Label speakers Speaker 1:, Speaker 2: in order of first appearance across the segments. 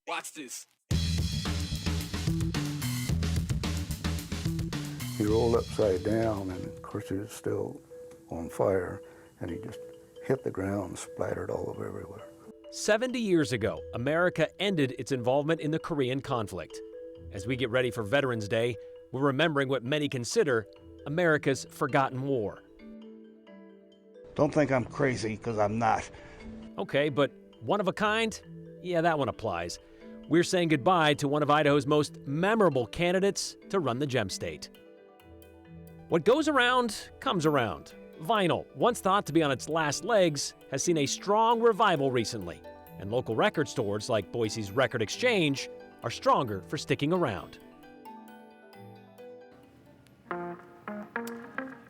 Speaker 1: Watch this.
Speaker 2: He rolled upside down, and of course he was still on fire, and he just hit the ground and splattered all over everywhere.
Speaker 3: 70 years ago, America ended its involvement in the Korean conflict. As we get ready for Veterans Day, we're remembering what many consider America's forgotten war.
Speaker 4: Don't think I'm crazy, because I'm not.
Speaker 3: Okay, but one of a kind? Yeah, that one applies. We're saying goodbye to one of Idaho's most memorable candidates to run the Gem State. What goes around comes around. Vinyl, once thought to be on its last legs, has seen a strong revival recently, and local record stores like Boise's Record Exchange are stronger for sticking around.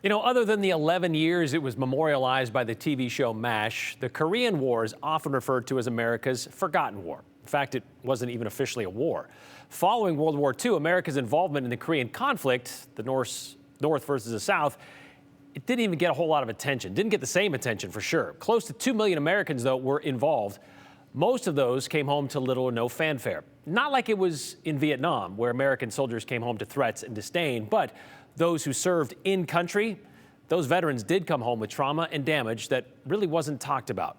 Speaker 3: You know, other than the 11 years it was memorialized by the TV show MASH, the Korean War is often referred to as America's forgotten war. In fact, it wasn't even officially a war. Following World War II, America's involvement in the Korean conflict, the North versus the South, it didn't even get a whole lot of attention. Didn't get the same attention, for sure. Close to 2 million Americans, though, were involved. Most of those came home to little or no fanfare. Not like it was in Vietnam, where American soldiers came home to threats and disdain, but those who served in country, those veterans did come home with trauma and damage that really wasn't talked about.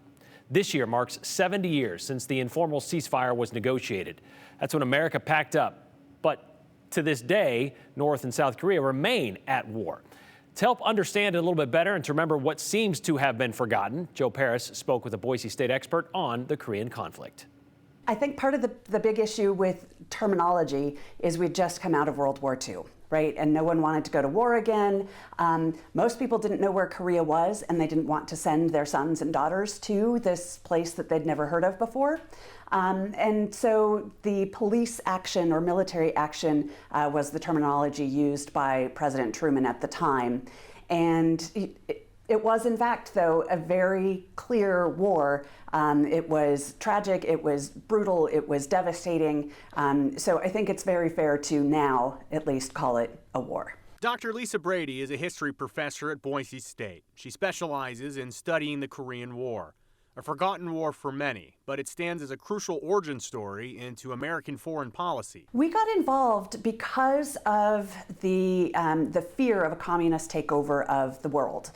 Speaker 3: This year marks 70 years since the informal ceasefire was negotiated. That's when America packed up. But to this day, North and South Korea remain at war. To help understand it a little bit better and to remember what seems to have been forgotten, Joe Paris spoke with a Boise State expert on the Korean conflict.
Speaker 5: I think part of the big issue with terminology is we'd just come out of World War II, right? And no one wanted to go to war again. Most people didn't know where Korea was, and they didn't want to send their sons and daughters to this place that they'd never heard of before. And so the police action or military action was the terminology used by President Truman at the time. And it was, in fact, though, a very clear war. It was tragic, it was brutal, it was devastating. So I think it's very fair to now at least call it a war.
Speaker 1: Dr. Lisa Brady is a history professor at Boise State. She specializes in studying the Korean War. A forgotten war for many, but it stands as a crucial origin story into American foreign policy.
Speaker 5: We got involved because of the fear of a communist takeover of the world.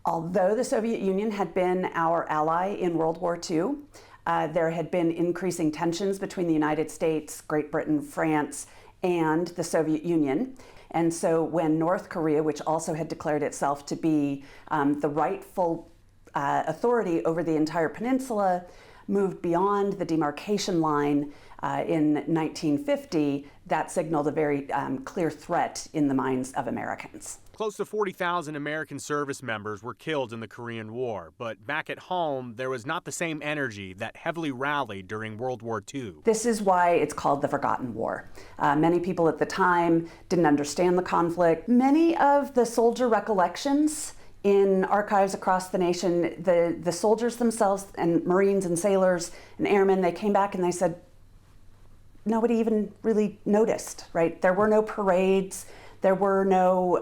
Speaker 5: Although the Soviet Union had been our ally in World War II, there had been increasing tensions between the United States, Great Britain, France, and the Soviet Union. And so when North Korea, which also had declared itself to be the rightful authority over the entire peninsula, moved beyond the demarcation line in 1950, that signaled a very clear threat in the minds of Americans.
Speaker 1: Close to 40,000 American service members were killed in the Korean War, but back at home, there was not the same energy that heavily rallied during World War II.
Speaker 5: This is why it's called the Forgotten War. Many people at the time didn't understand the conflict. Many of the soldier recollections in archives across the nation, the soldiers themselves and Marines and sailors and airmen, they came back and they said, nobody even really noticed, right? There were no parades, there were no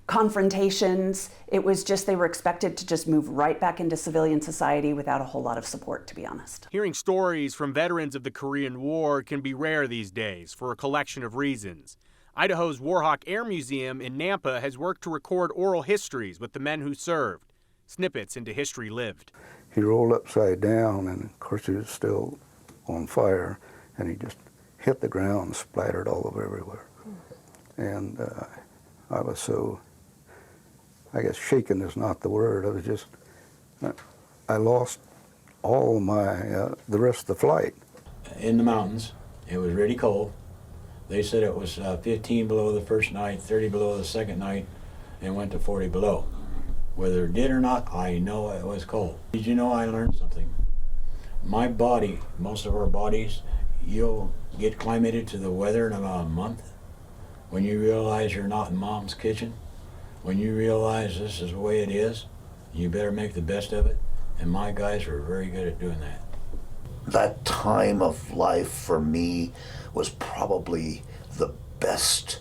Speaker 5: confrontations. It was just they were expected to just move right back into civilian society without a whole lot of support, to be honest.
Speaker 1: Hearing stories from veterans of the Korean War can be rare these days for a collection of reasons. Idaho's Warhawk Air Museum in Nampa has worked to record oral histories with the men who served, snippets into history lived.
Speaker 2: He rolled upside down, and of course he was still on fire, and he just hit the ground and splattered all over everywhere. And I was so, I guess shaken is not the word. I was just, I lost all my, the rest of the flight.
Speaker 6: In the mountains, it was really cold. They said it was 15 below the first night, 30 below the second night, and went to 40 below. Whether it did or not, I know it was cold. Did you know I learned something? My body, most of our bodies, you'll get acclimated to the weather in about a month. When you realize you're not in mom's kitchen, when you realize this is the way it is, you better make the best of it. And my guys were very good at doing that.
Speaker 7: That time of life for me was probably the best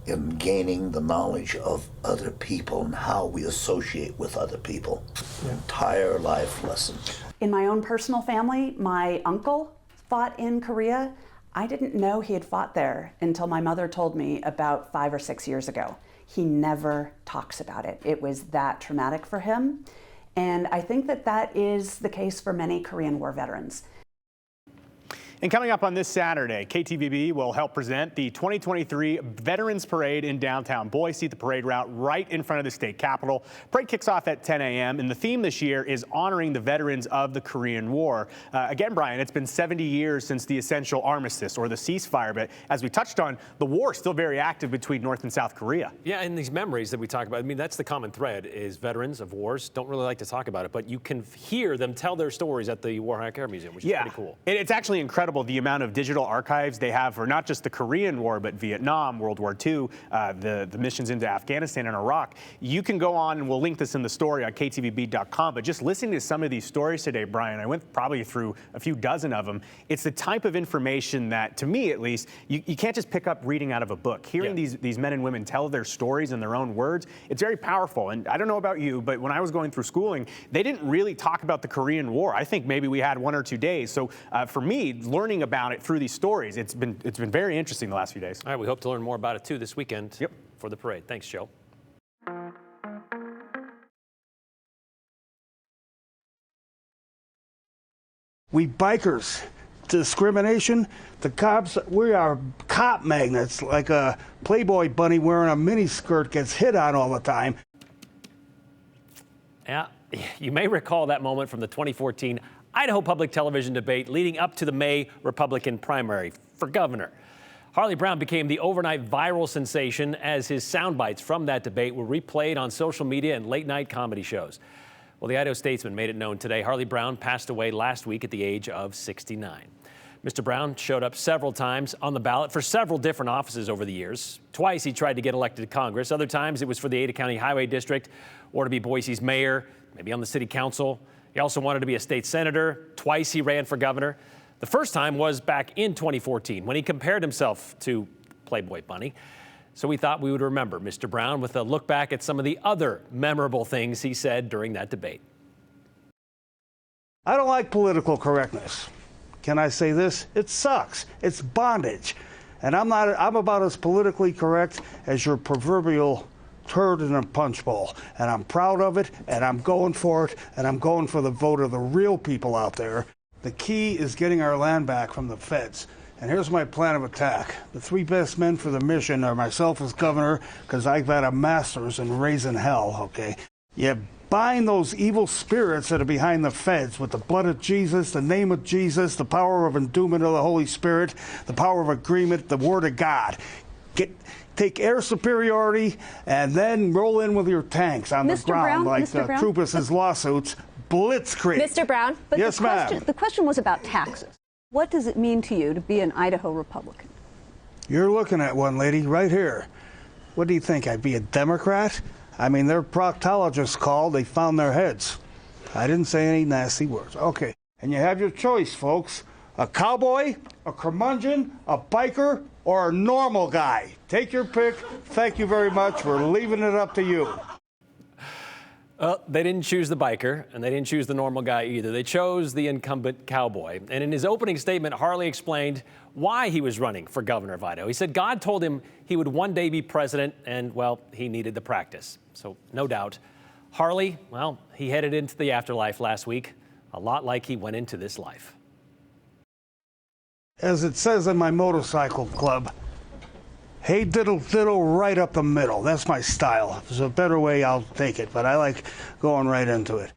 Speaker 7: in gaining the knowledge of other people and how we associate with other people. Entire life lesson.
Speaker 5: In my own personal family, my uncle fought in Korea. I didn't know he had fought there until my mother told me about 5 or 6 years ago. He never talks about it. It was that traumatic for him. And I think that that is the case for many Korean War veterans.
Speaker 1: And coming up on this Saturday, KTVB will help present the 2023 Veterans Parade in downtown Boise, the parade route right in front of the state capitol. Parade kicks off at 10 a.m. and the theme this year is honoring the veterans of the Korean War. Again, Brian, it's been 70 years since the essential armistice or the ceasefire, but as we touched on, the war is still very active between North and South Korea.
Speaker 3: Yeah, and these memories that we talk about, I mean, that's the common thread is veterans of wars don't really like to talk about it, but you can hear them tell their stories at the Warhawk Air Museum, which is pretty cool.
Speaker 1: It's actually incredible the amount of digital archives they have for not just the Korean War, but Vietnam, World War II, the missions into Afghanistan and Iraq. You can go on, and we'll link this in the story on ktvb.com, but just listening to some of these stories today, Brian, I went probably through a few dozen of them. It's the type of information that, to me at least, you can't just pick up reading out of a book. Hearing these men and women tell their stories in their own words, it's very powerful. And I don't know about you, but when I was going through schooling, they didn't really talk about the Korean War. I think maybe we had 1 or 2 days. So for me, learning about it through these stories, it's been very interesting the last few days.
Speaker 3: All right, we hope to learn more about it too this weekend for the parade. Thanks, Joe.
Speaker 4: We bikers, discrimination, the cops, we are cop magnets, like a Playboy bunny wearing a mini skirt gets hit on all the time.
Speaker 3: Yeah, you may recall that moment from the 2014 Idaho Public Television debate leading up to the May Republican primary for governor. Harley Brown became the overnight viral sensation as his sound bites from that debate were replayed on social media and late-night comedy shows. Well, the Idaho Statesman made it known today Harley Brown passed away last week at the age of 69. Mr. Brown showed up several times on the ballot for several different offices over the years. Twice he tried to get elected to Congress. Other times it was for the Ada County Highway District or to be Boise's mayor, maybe on the city council. He also wanted to be a state senator. Twice he ran for governor. The first time was back in 2014 when he compared himself to Playboy Bunny. So we thought we would remember Mr. Brown with a look back at some of the other memorable things he said during that debate.
Speaker 4: I don't like political correctness. Can I say this? It sucks. It's bondage. And I'm about as politically correct as your proverbial turd in a punch bowl, and I'm proud of it, and I'm going for it, and I'm going for the vote of the real people out there. The key is getting our land back from the feds. And here's my plan of attack. The 3 best men for the mission are myself as governor, because I've got a master's in raising hell, okay? You bind those evil spirits that are behind the feds with the blood of Jesus, the name of Jesus, the power of endowment of the Holy Spirit, the power of agreement, the word of God. Take air superiority and then roll in with your tanks on the ground like Trubis's lawsuits. Blitzkrieg.
Speaker 8: Mr. Brown, but
Speaker 4: yes,
Speaker 8: the question was about taxes. What does it mean to you to be an Idaho Republican?
Speaker 4: You're looking at one, lady, right here. What do you think? I'd be a Democrat? I mean, their proctologists called. They found their heads. I didn't say any nasty words. Okay. And you have your choice, folks. A cowboy, a curmudgeon, a biker, or a normal guy. Take your pick. Thank you very much. We're leaving it up to you.
Speaker 3: They didn't choose the biker, and they didn't choose the normal guy either. They chose the incumbent cowboy. And in his opening statement, Harley explained why he was running for governor of Idaho. He said God told him he would one day be president, and, well, he needed the practice. So, no doubt. Harley, well, he headed into the afterlife last week, a lot like he went into this life.
Speaker 4: As it says in my motorcycle club, hey diddle diddle right up the middle. That's my style. If there's a better way, I'll take it, but I like going right into it.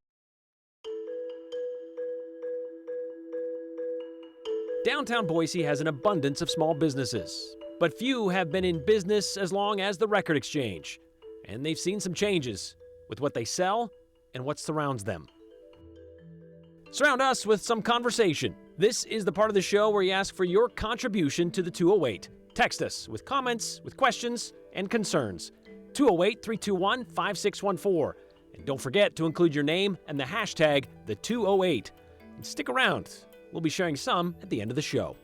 Speaker 3: Downtown Boise has an abundance of small businesses, but few have been in business as long as the Record Exchange, and they've seen some changes with what they sell and what surrounds them. Surround us with some conversation. This is the part of the show where you ask for your contribution to the 208. Text us with comments, with questions, and concerns. 208-321-5614. And don't forget to include your name and the hashtag #the208. And stick around. We'll be sharing some at the end of the show.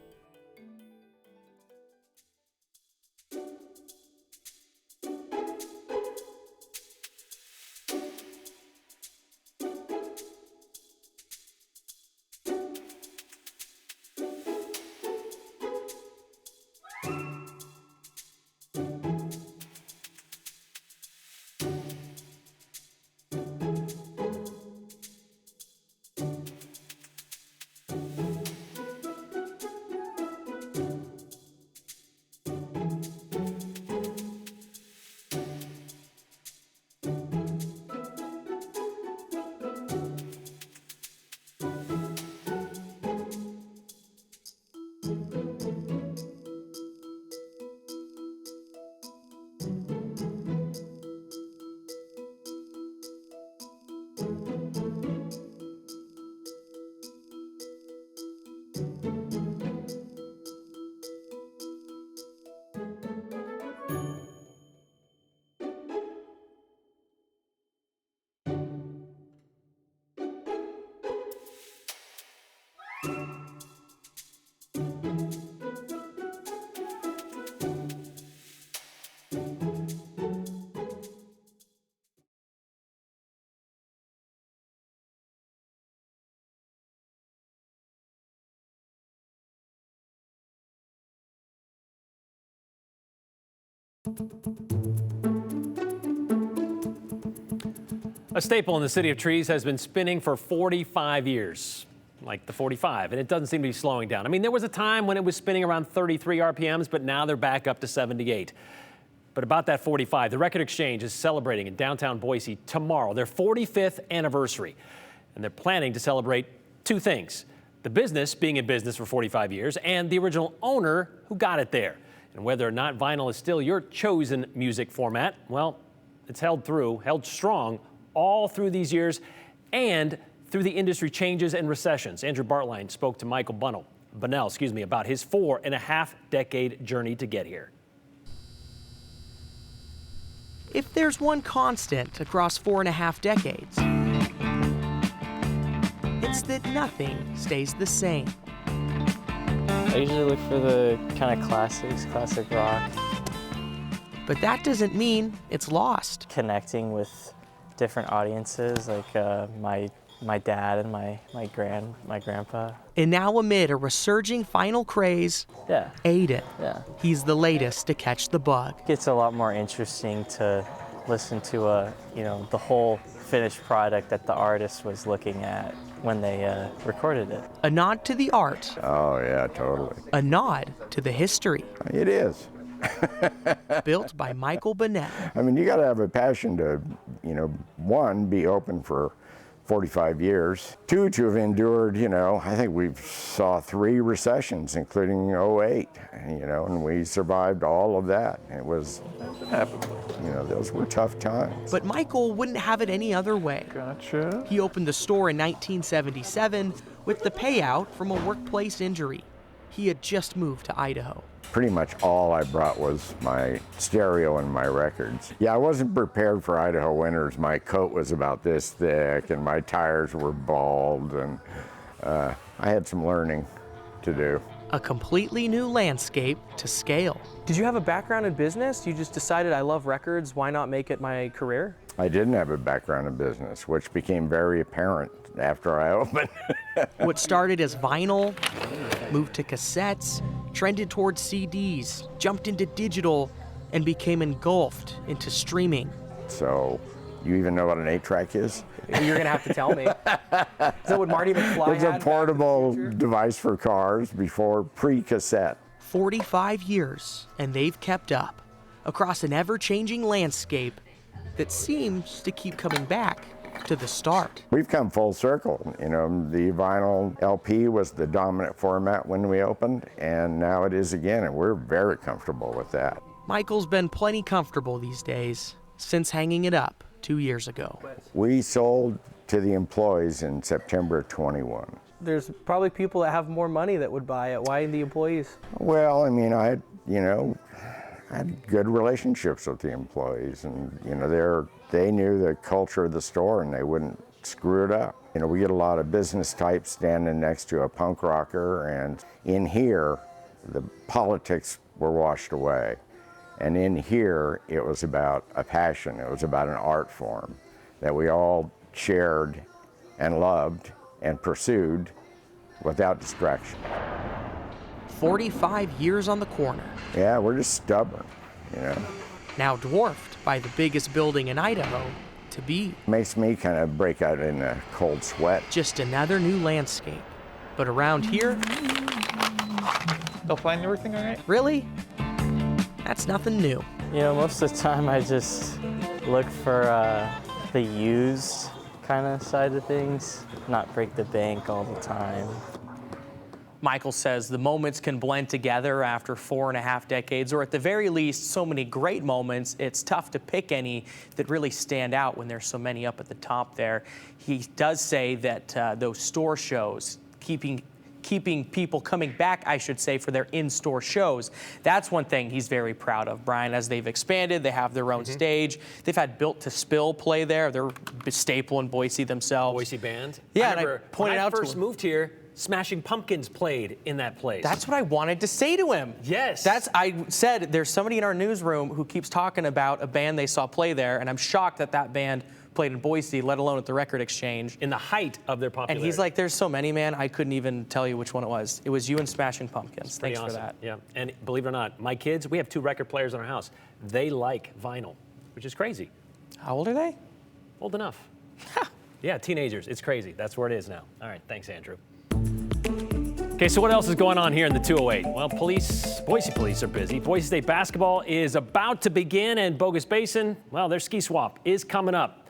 Speaker 3: A staple in the City of Trees has been spinning for 45 years, like the 45, and it doesn't seem to be slowing down. I mean, there was a time when it was spinning around 33 RPMs, but now they're back up to 78. But about that 45, the Record Exchange is celebrating in downtown Boise tomorrow, their 45th anniversary. And they're planning to celebrate two things: the business being in business for 45 years and the original owner who got it there. And whether or not vinyl is still your chosen music format, well, it's held strong all through these years and through the industry changes and recessions. Andrew Bartline spoke to Michael Bunnell about his 4.5-decade journey to get here.
Speaker 9: If there's one constant across 4.5 decades, it's that nothing stays the same.
Speaker 10: I usually look for the kind of classics, classic rock.
Speaker 9: But that doesn't mean it's lost.
Speaker 10: Connecting with different audiences, like my dad and my grandpa.
Speaker 9: And now amid a resurging vinyl craze,
Speaker 10: Yeah.
Speaker 9: Aiden.
Speaker 10: Yeah.
Speaker 9: He's the latest to catch the bug.
Speaker 10: It's a lot more interesting to listen to the whole finished product that the artist was looking at when they recorded it.
Speaker 9: A nod to the art.
Speaker 11: Oh yeah, totally.
Speaker 9: A nod to the history.
Speaker 11: It is.
Speaker 9: Built by Michael Burnett.
Speaker 11: I mean, you got to have a passion to, one, be open for 45 years. Two, to have endured, I think we saw 3 recessions, including 2008, and we survived all of that. It was, those were tough times.
Speaker 9: But Michael wouldn't have it any other way.
Speaker 11: Gotcha.
Speaker 9: He opened the store in 1977 with the payout from a workplace injury. He had just moved to Idaho.
Speaker 11: Pretty much all I brought was my stereo and my records. Yeah, I wasn't prepared for Idaho winters. My coat was about this thick and my tires were bald, and I had some learning to do.
Speaker 9: A completely new landscape to scale.
Speaker 12: Did you have a background in business? You just decided, I love records, why not make it my career?
Speaker 11: I didn't have a background in business, which became very apparent after I opened.
Speaker 9: What started as vinyl, moved to cassettes, trended towards CDs, jumped into digital, and became engulfed into streaming.
Speaker 11: So, you even know what an 8-track is?
Speaker 12: You're gonna have to tell me. Is that what Marty McFly had?
Speaker 11: It's a portable device for cars before pre-cassette.
Speaker 9: 45 years, and they've kept up across an ever-changing landscape that seems to keep coming back to the start.
Speaker 11: We've come full circle. The vinyl LP was the dominant format when we opened, and now it is again, and we're very comfortable with that.
Speaker 9: Michael's been plenty comfortable these days since hanging it up 2 years ago.
Speaker 11: We sold to the employees in September 21.
Speaker 12: There's probably people that have more money that would buy it. Why the employees?
Speaker 11: Well, I mean, I had good relationships with the employees, and they knew the culture of the store and they wouldn't screw it up. We get a lot of business types standing next to a punk rocker, and in here the politics were washed away, and in here it was about a passion. It was about an art form that we all shared and loved and pursued without distraction.
Speaker 9: 45 years on the corner.
Speaker 11: Yeah, we're just stubborn,
Speaker 9: Now dwarfed by the biggest building in Idaho to be.
Speaker 11: Makes me kind of break out in a cold sweat.
Speaker 9: Just another new landscape. But around here,
Speaker 13: They'll find everything all right?
Speaker 9: really? That's nothing new.
Speaker 10: Most of the time I just look for the used kind of side of things, not break the bank all the time.
Speaker 9: Michael says the moments can blend together after 4.5 decades, or at the very least, so many great moments, it's tough to pick any that really stand out when there's so many up at the top there. He does say that those store shows, keeping people coming back, I should say, for their in-store shows. That's one thing he's very proud of, Brian. As they've expanded, they have their own stage. They've had Built to Spill play there. They're a staple in Boise themselves.
Speaker 3: Boise band.
Speaker 9: Yeah,
Speaker 3: I remember
Speaker 9: and I pointed out to
Speaker 3: when I first
Speaker 9: him.
Speaker 3: moved here, Smashing Pumpkins played in that place.
Speaker 9: That's what I wanted to say to him.
Speaker 3: Yes.
Speaker 9: I said, there's somebody in our newsroom who keeps talking about a band they saw play there, and I'm shocked that band played in Boise, let alone at the Record Exchange.
Speaker 3: In the height of their popularity.
Speaker 9: And he's like, there's so many, man, I couldn't even tell you which one it was. It was you and Smashing Pumpkins. Thanks
Speaker 3: awesome.
Speaker 9: for that.
Speaker 3: Yeah, and believe it or not, my kids, we have 2 record players in our house. They like vinyl, which is crazy.
Speaker 9: How old are they?
Speaker 3: Old enough. Yeah, teenagers. It's crazy. That's where it is now. All right, thanks, Andrew. Okay, so what else is going on here in the 208? Well, Boise police are busy. Boise State basketball is about to begin, and Bogus Basin, well, their ski swap is coming up.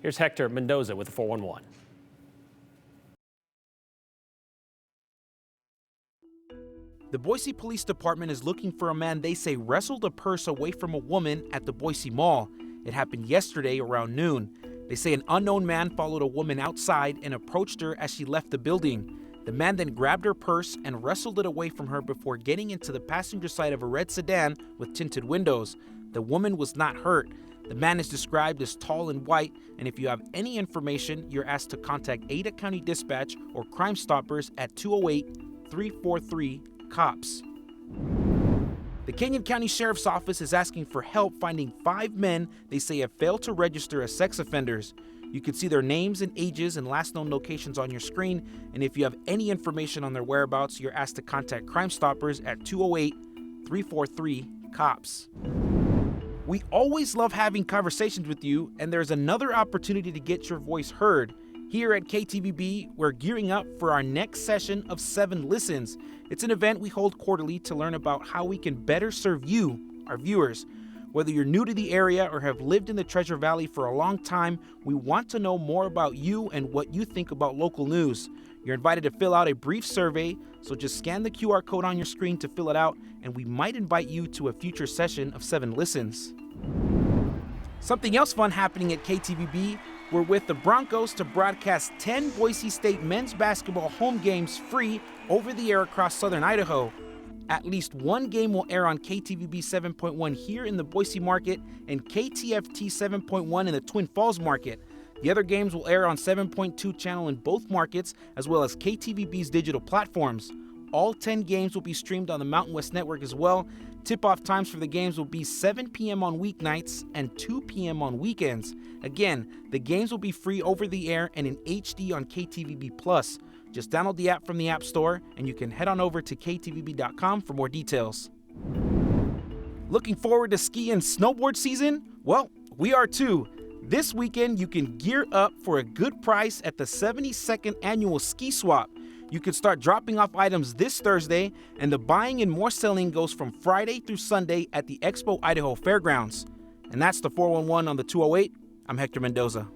Speaker 3: Here's Hector Mendoza with the 411.
Speaker 14: The Boise Police Department is looking for a man they say wrestled a purse away from a woman at the Boise Mall. It happened yesterday around noon. They say an unknown man followed a woman outside and approached her as she left the building. The man then grabbed her purse and wrestled it away from her before getting into the passenger side of a red sedan with tinted windows. The woman was not hurt. The man is described as tall and white, and if you have any information, you're asked to contact Ada County Dispatch or Crime Stoppers at 208-343-COPS. The Canyon County Sheriff's Office is asking for help finding 5 men they say have failed to register as sex offenders. You can see their names and ages and last known locations on your screen, and if you have any information on their whereabouts, you're asked to contact Crime Stoppers at 208-343-COPS. We always love having conversations with you, and there's another opportunity to get your voice heard. Here at KTVB, we're gearing up for our next session of 7 Listens. It's an event we hold quarterly to learn about how we can better serve you, our viewers. Whether you're new to the area or have lived in the Treasure Valley for a long time, we want to know more about you and what you think about local news. You're invited to fill out a brief survey, so just scan the QR code on your screen to fill it out, and we might invite you to a future session of 7 Listens. Something else fun happening at KTVB, we're with the Broncos to broadcast 10 Boise State men's basketball home games free over the air across southern Idaho. At least one game will air on KTVB 7.1 here in the Boise market and KTFT 7.1 in the Twin Falls market. The other games will air on 7.2 channel in both markets, as well as KTVB's digital platforms. All 10 games will be streamed on the Mountain West Network as well. Tip-off times for the games will be 7 p.m. on weeknights and 2 p.m. on weekends. Again, the games will be free over the air and in HD on KTVB+. Just download the app from the App Store, and you can head on over to ktvb.com for more details. Looking forward to ski and snowboard season? Well, we are too. This weekend, you can gear up for a good price at the 72nd Annual Ski Swap. You can start dropping off items this Thursday, and the buying and more selling goes from Friday through Sunday at the Expo Idaho Fairgrounds. And that's the 411 on the 208. I'm Hector Mendoza.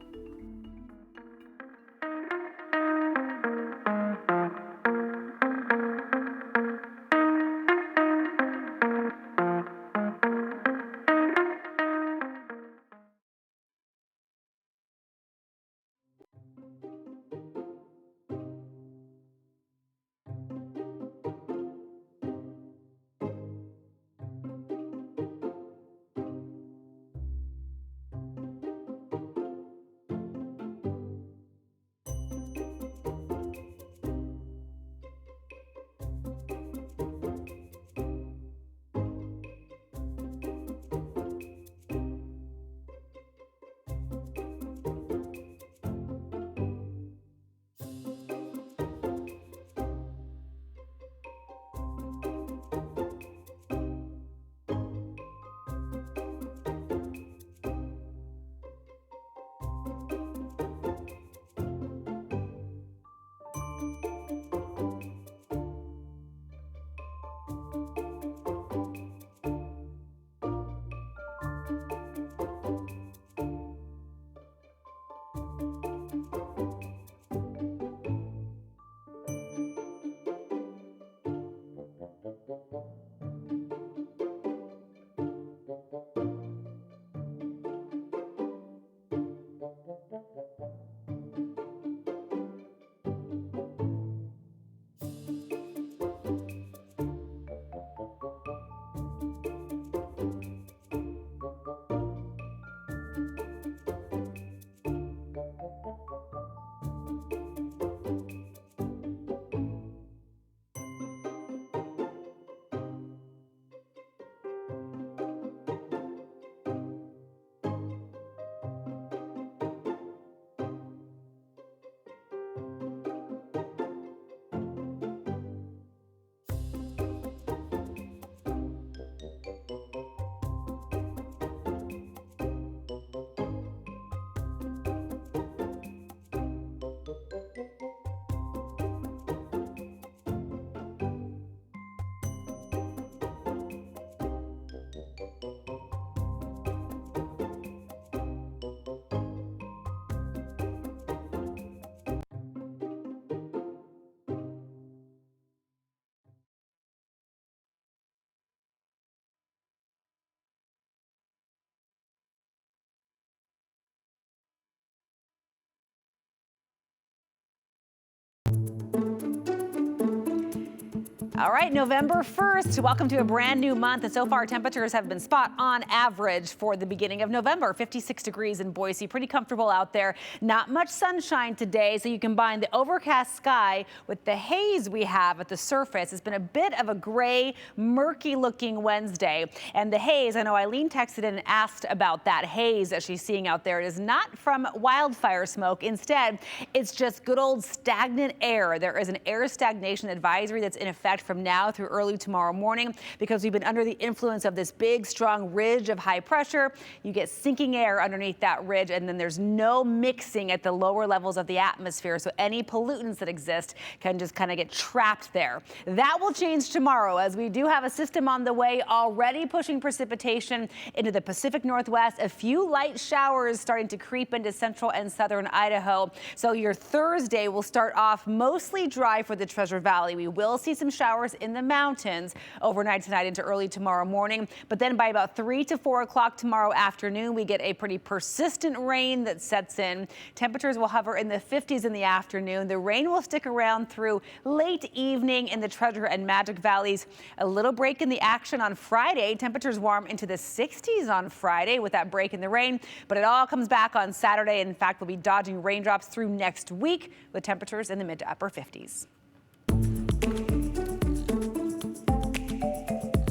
Speaker 15: All right, November 1st. Welcome to a brand new month. And so far, temperatures have been spot on average for the beginning of November. 56 degrees in Boise. Pretty comfortable out there. Not much sunshine today, so you combine the overcast sky with the haze we have at the surface. It's been a bit of a gray, murky-looking Wednesday. And the haze, I know Eileen texted in and asked about that haze that she's seeing out there. It is not from wildfire smoke. Instead, it's just good old stagnant air. There is an air stagnation advisory that's in effect from now through early tomorrow morning because we've been under the influence of this big, strong ridge of high pressure. You get sinking air underneath that ridge, and then there's no mixing at the lower levels of the atmosphere, so any pollutants that exist can just kind of get trapped there. That will change tomorrow as we do have a system on the way already pushing precipitation into the Pacific Northwest. A few light showers starting to creep into central and southern Idaho. So your Thursday will start off mostly dry for the Treasure Valley. We will see some showers in the mountains overnight tonight into early tomorrow morning. But then by about 3 to 4 o'clock tomorrow afternoon, we get a pretty persistent rain that sets in. Temperatures will hover in the 50s in the afternoon. The rain will stick around through late evening in the Treasure and Magic Valleys. A little break in the action on Friday. Temperatures warm into the 60s on Friday with that break in the rain. But it all comes back on Saturday. In fact, we'll be dodging raindrops through next week with temperatures in the mid to upper 50s.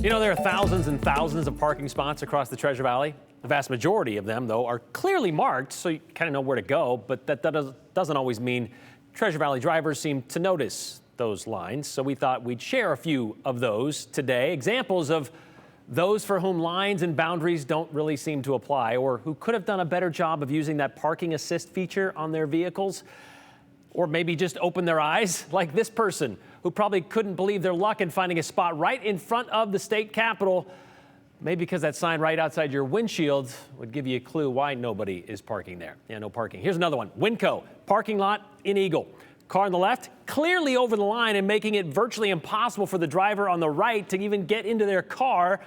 Speaker 3: You know, there are thousands and thousands of parking spots across the Treasure Valley. The vast majority of them, though, are clearly marked, so you kind of know where to go, but that doesn't always mean Treasure Valley drivers seem to notice those lines. So we thought we'd share a few of those today, examples of those for whom lines and boundaries don't really seem to apply, or who could have done a better job of using that parking assist feature on their vehicles. Or maybe just open their eyes, like this person who probably couldn't believe their luck in finding a spot right in front of the state capitol. Maybe because that sign right outside your windshield would give you a clue why nobody is parking there. Yeah, no parking. Here's another one. Winco, parking lot in Eagle. Car on the left, clearly over the line and making it virtually impossible for the driver on the right to even get into their car.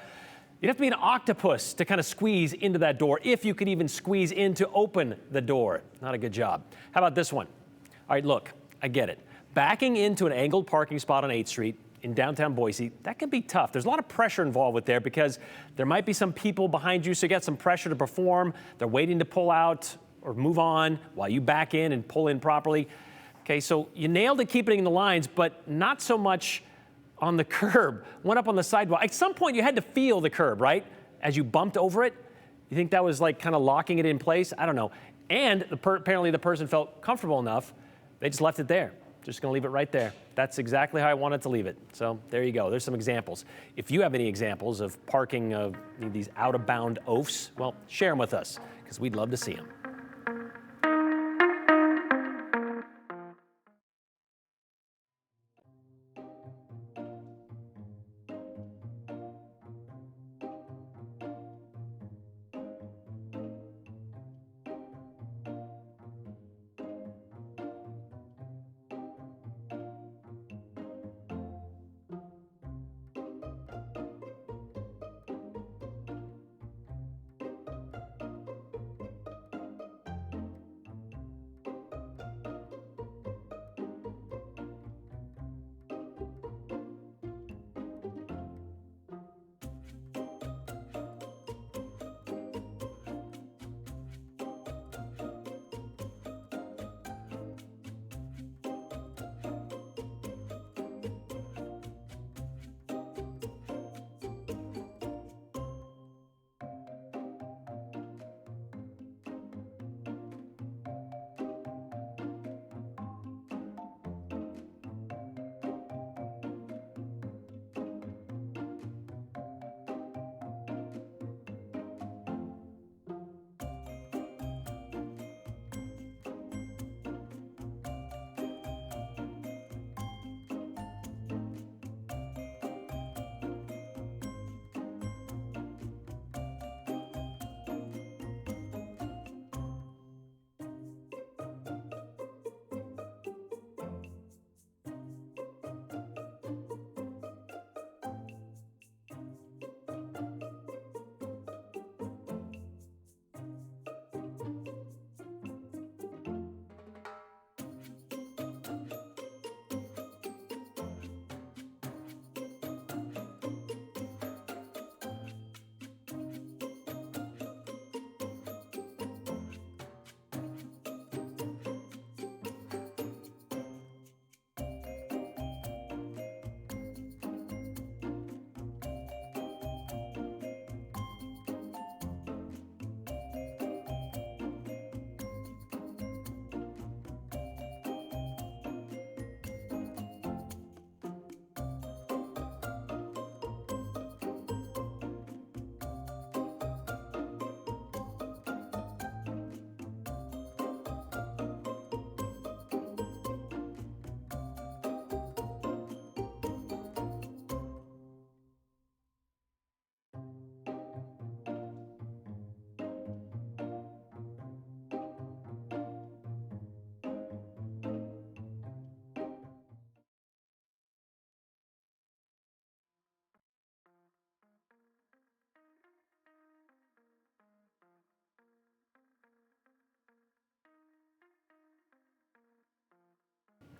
Speaker 3: You'd have to be an octopus to kind of squeeze into that door, if you could even squeeze in to open the door. Not a good job. How about this one? All right, look, I get it. Backing into an angled parking spot on 8th Street in downtown Boise, that can be tough. There's a lot of pressure involved with there because there might be some people behind you, so you get some pressure to perform. They're waiting to pull out or move on while you back in and pull in properly. Okay, so you nailed it keeping it in the lines, but not so much on the curb. Went up on the sidewalk. At some point, you had to feel the curb, right? As you bumped over it. You think that was like kind of locking it in place? I don't know. And apparently the person felt comfortable enough. They just left it there. Just going to leave it right there. That's exactly how I wanted to leave it. So there you go. There's some examples. If you have any examples of parking these out-of-bound oafs, well, share them with us because we'd love to see them.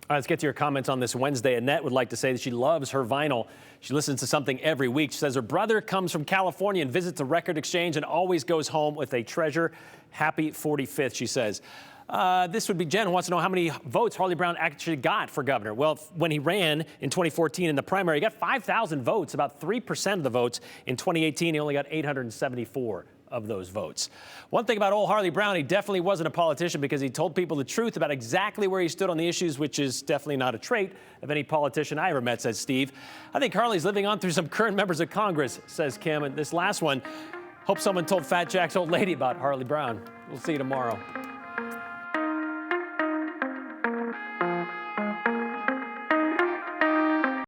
Speaker 3: All right, let's get to your comments on this Wednesday. Annette would like to say that she loves her vinyl. She listens to something every week. She says her brother comes from California and visits a record exchange and always goes home with a treasure. Happy 45th, she says. This would be Jen, who wants to know how many votes Harley Brown actually got for governor. Well, when he ran in 2014 in the primary, he got 5,000 votes, about 3% of the votes. In 2018, he only got 874 of those votes. One thing about old Harley Brown, he definitely wasn't a politician because he told people the truth about exactly where he stood on the issues, which is definitely not a trait of any politician I ever met, says Steve. I think Harley's living on through some current members of Congress, says Kim. And this last one, hope someone told Fat Jack's old lady about Harley Brown. We'll see you tomorrow.